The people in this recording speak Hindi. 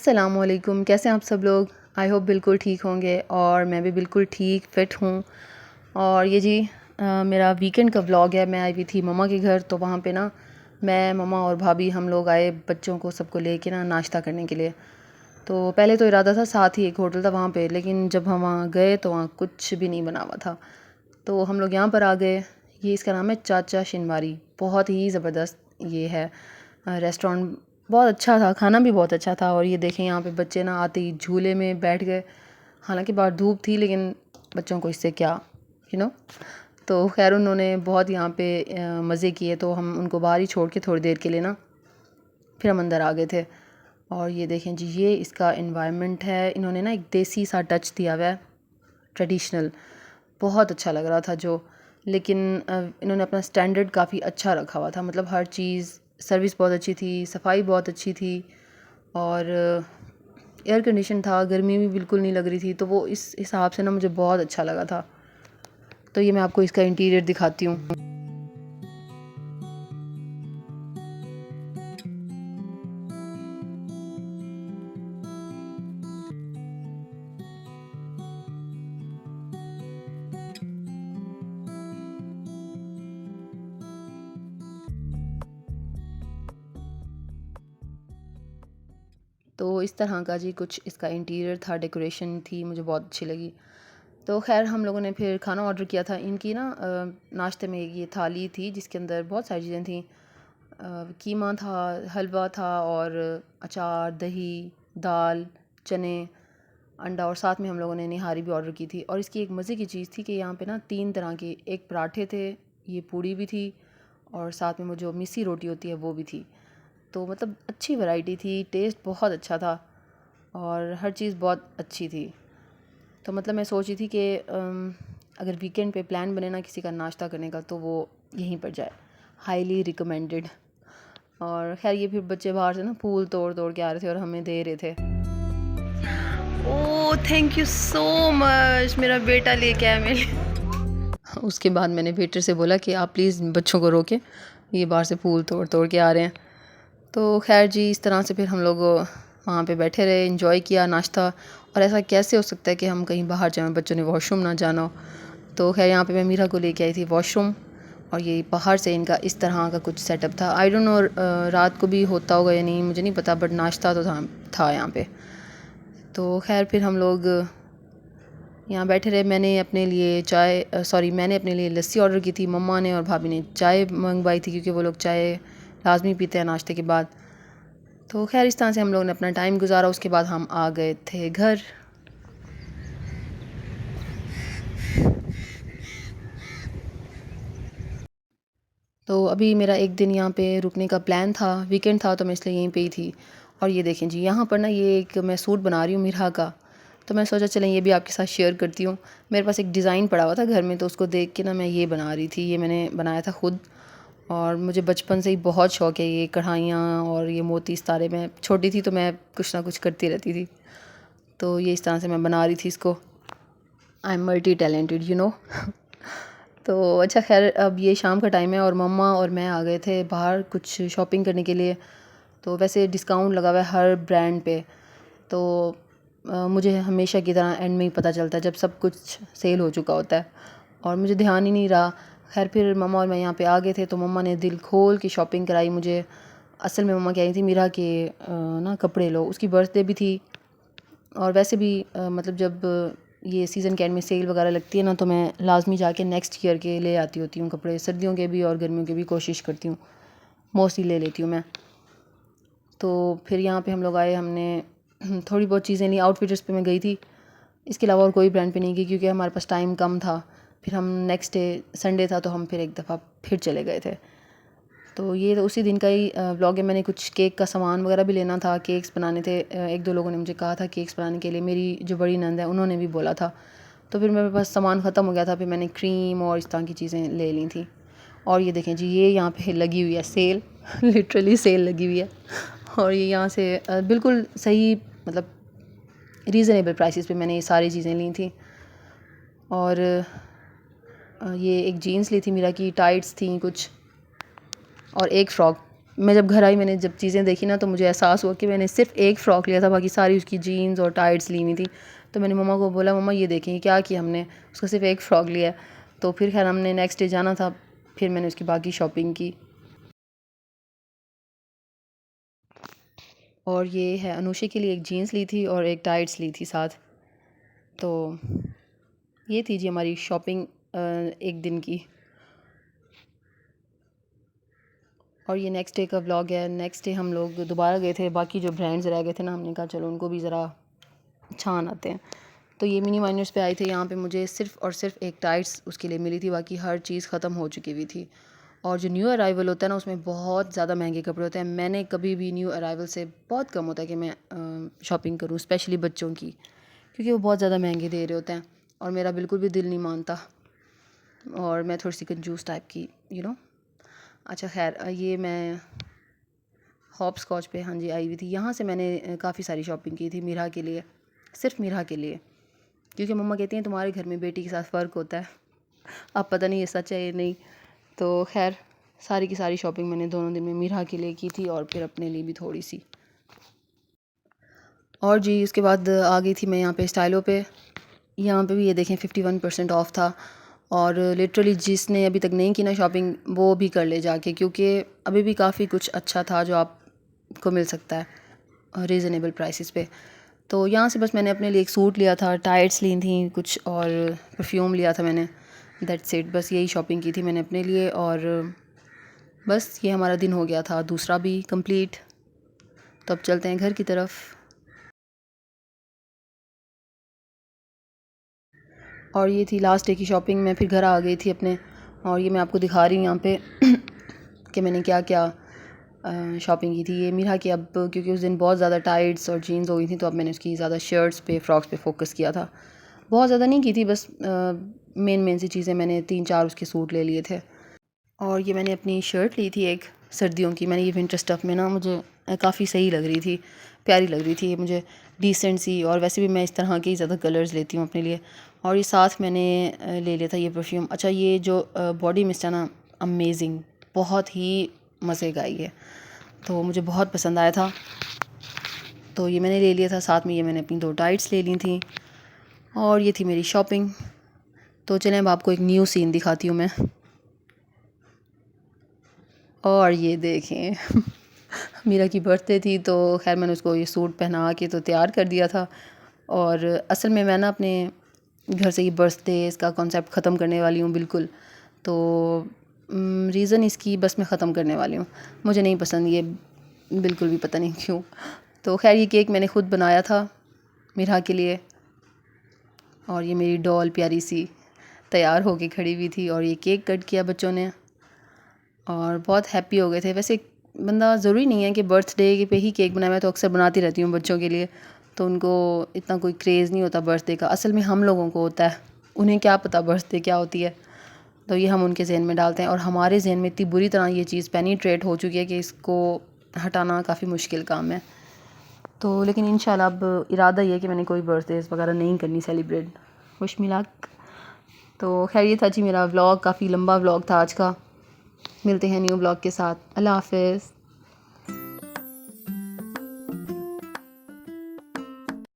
अस्सलामुअलैकुम, कैसे हैं आप सब लोग। आई होप बिल्कुल ठीक होंगे और मैं भी बिल्कुल ठीक फ़िट हूँ। और ये जी मेरा वीकेंड का व्लॉग है। मैं आई हुई थी ममा के घर, तो वहाँ पे ना मैं ममा और भाभी हम लोग आए बच्चों को सबको लेके ना नाश्ता करने के लिए। तो पहले तो इरादा था साथ ही एक होटल था वहाँ पे, लेकिन जब हम वहाँ गए तो वहाँ कुछ भी नहीं बना हुआ था। तो हम लोग यहाँ पर आ गए। ये इसका नाम है चाचा शिनवारी। बहुत ही ज़बरदस्त ये है रेस्टोरेंट। बहुत अच्छा था, खाना भी बहुत अच्छा था। और ये देखें यहाँ पे बच्चे ना आते ही झूले में बैठ गए। हालांकि बाहर धूप थी, लेकिन बच्चों को इससे क्या तो खैर उन्होंने बहुत यहाँ पे मज़े किए। तो हम उनको बाहर ही छोड़ के थोड़ी देर के लिए ना फिर हम अंदर आ गए थे। और ये देखें जी, ये इसका एनवायरनमेंट है। इन्होंने ना एक देसी सा टच दिया हुआ है, ट्रेडिशनल। बहुत अच्छा लग रहा था लेकिन इन्होंने अपना स्टैंडर्ड काफ़ी अच्छा रखा हुआ था। मतलब हर चीज़, सर्विस बहुत अच्छी थी, सफाई बहुत अच्छी थी और एयर कंडीशन था, गर्मी भी बिल्कुल नहीं लग रही थी। तो वो इस हिसाब से ना मुझे बहुत अच्छा लगा था। तो ये मैं आपको इसका इंटीरियर दिखाती हूँ। तो इस तरह का जी कुछ इसका इंटीरियर था, डेकोरेशन थी, मुझे बहुत अच्छी लगी। तो खैर हम लोगों ने फिर खाना ऑर्डर किया था। इनकी ना नाश्ते में ये थाली थी जिसके अंदर बहुत सारी चीज़ें थी। कीमा था, हलवा था और अचार, दही, दाल, चने, अंडा, और साथ में हम लोगों ने निहारी भी ऑर्डर की थी। और इसकी एक मज़े की चीज़ थी कि यहाँ पे ना 3 तरह के एक पराठे थे, ये पूड़ी भी थी और साथ में वो जो मिस्सी रोटी होती है वो भी थी। तो मतलब अच्छी वैरायटी थी, टेस्ट बहुत अच्छा था और हर चीज़ बहुत अच्छी थी। तो मतलब मैं सोच रही थी कि अगर वीकेंड पे प्लान बने ना किसी का नाश्ता करने का, तो वो यहीं पर जाए। Highly recommended. और खैर ये फिर बच्चे बाहर से ना फूल तोड़ तोड़ के आ रहे थे और हमें दे रहे थे। Oh thank you so much, मेरा बेटा लेके आया मेरे। उसके बाद मैंने वेटर से बोला कि आप प्लीज़ बच्चों को रोके, ये बाहर से फूल तोड़ तोड़ के आ रहे हैं। तो खैर जी इस तरह से फिर हम लोग वहाँ पे बैठे रहे, एंजॉय किया नाश्ता। और ऐसा कैसे हो सकता है कि हम कहीं बाहर जाएं, बच्चों ने वॉशरूम ना जाना हो। तो खैर यहाँ पे मैं मीरा को लेके आई थी वॉशरूम। और ये बाहर से इनका इस तरह का कुछ सेटअप था। आई डोंट नो रात को भी होता होगा या नहीं, मुझे नहीं पता, बट नाश्ता तो था यहाँ पे। तो खैर फिर हम लोग यहाँ बैठे रहे। मैंने अपने लिए लस्सी ऑर्डर की थी। मम्मा ने और भाभी ने चाय मंगवाई थी, क्योंकि वो लोग चाय लाजमी पीते हैं नाश्ते के बाद। तो खैर इस तरह से हम लोगों ने अपना टाइम गुजारा। उसके बाद हम आ गए थे घर। तो अभी मेरा एक दिन यहाँ पे रुकने का प्लान था, वीकेंड था, तो मैं इसलिए यहीं पे ही थी। और ये देखें जी, यहाँ पर ना ये एक मैं सूट बना रही हूँ मिरहा का। तो मैं सोचा चलें ये भी आपके साथ शेयर करती हूँ। मेरे पास एक डिज़ाइन पड़ा हुआ था घर में, तो उसको देख के ना मैं ये बना रही थी। ये मैंने बनाया था खुद। और मुझे बचपन से ही बहुत शौक़ है ये कढ़ाइयाँ और ये मोती सितारे। मैं छोटी थी तो मैं कुछ ना कुछ करती रहती थी। तो ये इस तरह से मैं बना रही थी इसको। आई एम मल्टी टैलेंटेड तो अच्छा खैर अब ये शाम का टाइम है और मम्मा और मैं आ गए थे बाहर कुछ शॉपिंग करने के लिए। तो वैसे डिस्काउंट लगा हुआ है हर ब्रांड पे। तो मुझे हमेशा की तरह एंड में ही पता चलता है जब सब कुछ सेल हो चुका होता है, और मुझे ध्यान ही नहीं रहा। खैर फिर मम्मा और मैं यहाँ पे आ गए थे, तो मम्मा ने दिल खोल की शॉपिंग कराई मुझे। असल में मम्मा कह रही थी मीरा के ना कपड़े लो, उसकी बर्थडे भी थी। और वैसे भी मतलब जब ये सीज़न के एंड में सेल वगैरह लगती है ना, तो मैं लाजमी जाके नेक्स्ट ईयर के ले आती होती हूँ कपड़े। सर्दियों के भी और गर्मियों के भी कोशिश करती हूँ, मोस्टली ले लेती हूँ मैं। तो फिर यहाँ पे हम लोग आए, हमने थोड़ी बहुत चीज़ें ली। आउटफिटर्स पे मैं गई थी, इसके अलावा और कोई ब्रांड पे नहीं गई, क्योंकि हमारे पास टाइम कम था। फिर हम नेक्स्ट डे संडे था, तो हम फिर एक दफ़ा फिर चले गए थे। तो ये तो उसी दिन का ही व्लॉग है। मैंने कुछ केक का सामान वगैरह भी लेना था, केक्स बनाने थे। एक दो लोगों ने मुझे कहा था केक्स बनाने के लिए, मेरी जो बड़ी नंद है उन्होंने भी बोला था। तो फिर मेरे पास सामान ख़त्म हो गया था, फिर मैंने क्रीम और इस तरह की चीज़ें ले ली थी। और ये देखें जी, ये यहाँ पे लगी हुई है सेल लिटरली सेल लगी हुई है। और ये यहाँ से बिल्कुल सही, मतलब रीज़नेबल प्राइसेस पे मैंने ये सारी चीज़ें ली थी। और ये एक जीन्स ली थी मीरा की, टाइट्स थी कुछ, और एक फ़्रॉक। मैं जब घर आई, मैंने जब चीज़ें देखी ना, तो मुझे एहसास हुआ कि मैंने सिर्फ एक फ़्रॉक लिया था, बाकी सारी उसकी जीन्स और टाइट्स ली हुई थी। तो मैंने मम्मा को बोला, मम्मा ये देखें क्या किया हमने, उसका सिर्फ एक फ़्रॉक लिया है। तो फिर खैर हमने नेक्स्ट डे जाना था, फिर मैंने उसकी बाकी शॉपिंग की। और ये है अनुषा के लिए एक जीन्स ली थी और एक टाइट्स ली थी साथ। तो ये थी जी हमारी शॉपिंग एक दिन की। और ये नेक्स्ट डे का व्लॉग है। नेक्स्ट डे हम लोग दोबारा गए थे, बाकी जो ब्रांड्स रह गए थे ना, हमने कहा चलो उनको भी ज़रा छान आते हैं। तो ये मिनी माइनर्स पे आई थी। यहाँ पे मुझे सिर्फ़ और सिर्फ एक टाइट्स उसके लिए मिली थी, बाकी हर चीज़ ख़त्म हो चुकी हुई थी। और जो न्यू अराइवल होता है ना, उसमें बहुत ज़्यादा महंगे कपड़े होते हैं। मैंने कभी भी न्यू अराइवल से बहुत कम होता है कि मैं शॉपिंग करूँ, स्पेशली बच्चों की, क्योंकि वो बहुत ज़्यादा महंगे दे रहे होते हैं और मेरा बिल्कुल भी दिल नहीं मानता। और मैं थोड़ी सी कंजूस टाइप की, यू नो। अच्छा खैर, ये मैं हॉप स्कॉच पे हाँ जी आई हुई थी। यहाँ से मैंने काफ़ी सारी शॉपिंग की थी मीरा के लिए, सिर्फ मीरा के लिए, क्योंकि मम्मा कहती हैं तुम्हारे घर में बेटी के साथ फ़र्क होता है। अब पता नहीं ये सच है या नहीं। तो खैर, सारी की सारी शॉपिंग मैंने दोनों दिन में मीरा के लिए की थी और फिर अपने लिए भी थोड़ी सी। और जी उसके बाद आ गई थी मैं यहाँ पे स्टाइलो पे। यहाँ पे भी ये देखें 51% ऑफ था। और लिटरली जिसने अभी तक नहीं की ना शॉपिंग, वो भी कर ले जाके, क्योंकि अभी भी काफ़ी कुछ अच्छा था जो आपको मिल सकता है रीज़नेबल प्राइसेस पे। तो यहाँ से बस मैंने अपने लिए एक सूट लिया था, टाइट्स ली थी कुछ, और परफ्यूम लिया था मैंने। दैट्स इट, बस यही शॉपिंग की थी मैंने अपने लिए। और बस ये हमारा दिन हो गया था, दूसरा भी कंप्लीट। तो अब चलते हैं घर की तरफ। और ये थी लास्ट डे की शॉपिंग। मैं फिर घर आ गई थी अपने, और ये मैं आपको दिखा रही हूँ यहाँ पे कि मैंने क्या क्या शॉपिंग की थी। ये मीरा की, अब क्योंकि उस दिन बहुत ज़्यादा टाइट्स और जीन्स हो गई थी, तो अब मैंने उसकी ज़्यादा शर्ट्स पे, फ्रॉक्स पे फोकस किया था। बहुत ज़्यादा नहीं की थी, बस मेन मेन सी चीज़ें, मैंने 3-4 उसके सूट ले लिए थे। और ये मैंने अपनी शर्ट ली थी एक सर्दियों की। मैंने ये विंटर स्टफ़ में ना, मुझे काफ़ी सही लग रही थी, प्यारी लग रही थी ये मुझे, डिसेंट सी। और वैसे भी मैं इस तरह के ज़्यादा कलर्स लेती हूँ अपने लिए। और ये साथ मैंने ले लिया था ये परफ्यूम। अच्छा, ये जो बॉडी मिस्ट है ना, अमेजिंग, बहुत ही मज़े का ये, तो मुझे बहुत पसंद आया था। तो ये मैंने ले लिया था। साथ में ये मैंने अपनी 2 टाइट्स ले ली थी। और ये थी मेरी शॉपिंग। तो चलें अब आपको एक न्यू सीन दिखाती हूँ मैं। और ये देखें मीरा की बर्थडे थी, तो खैर मैंने उसको ये सूट पहना के तो तैयार कर दिया था। और असल में मैं ना अपने घर से ये बर्थडे इसका कॉन्सेप्ट ख़त्म करने वाली हूँ बिल्कुल। तो रीज़न इसकी बस मैं ख़त्म करने वाली हूँ, मुझे नहीं पसंद ये बिल्कुल भी, पता नहीं क्यों। तो खैर ये केक मैंने ख़ुद बनाया था मीरा के लिए। और ये मेरी डॉल प्यारी सी तैयार होके खड़ी हुई थी, और ये केक कट किया बच्चों ने और बहुत हैप्पी हो गए थे। वैसे बंदा ज़रूरी नहीं है कि बर्थडे पे ही केक बनाए, मैं तो अक्सर बनाती रहती हूँ बच्चों के लिए, तो उनको इतना कोई क्रेज़ नहीं होता बर्थडे का। असल में हम लोगों को होता है, उन्हें क्या पता बर्थडे क्या होती है। तो ये हम उनके जहन में डालते हैं, और हमारे जहन में इतनी बुरी तरह ये चीज़ पेनिट्रेट हो चुकी है कि इसको हटाना काफ़ी मुश्किल काम है। तो लेकिन इंशाल्लाह अब इरादा ये है कि मैंने कोई बर्थडे वगैरह नहीं करनी सेलिब्रेट। Wish me luck. तो खैर ये था जी मेरा व्लॉग, काफ़ी लंबा व्लॉग था आज का। मिलते हैं न्यू ब्लॉग के साथ। अल्लाह हाफ़िज़।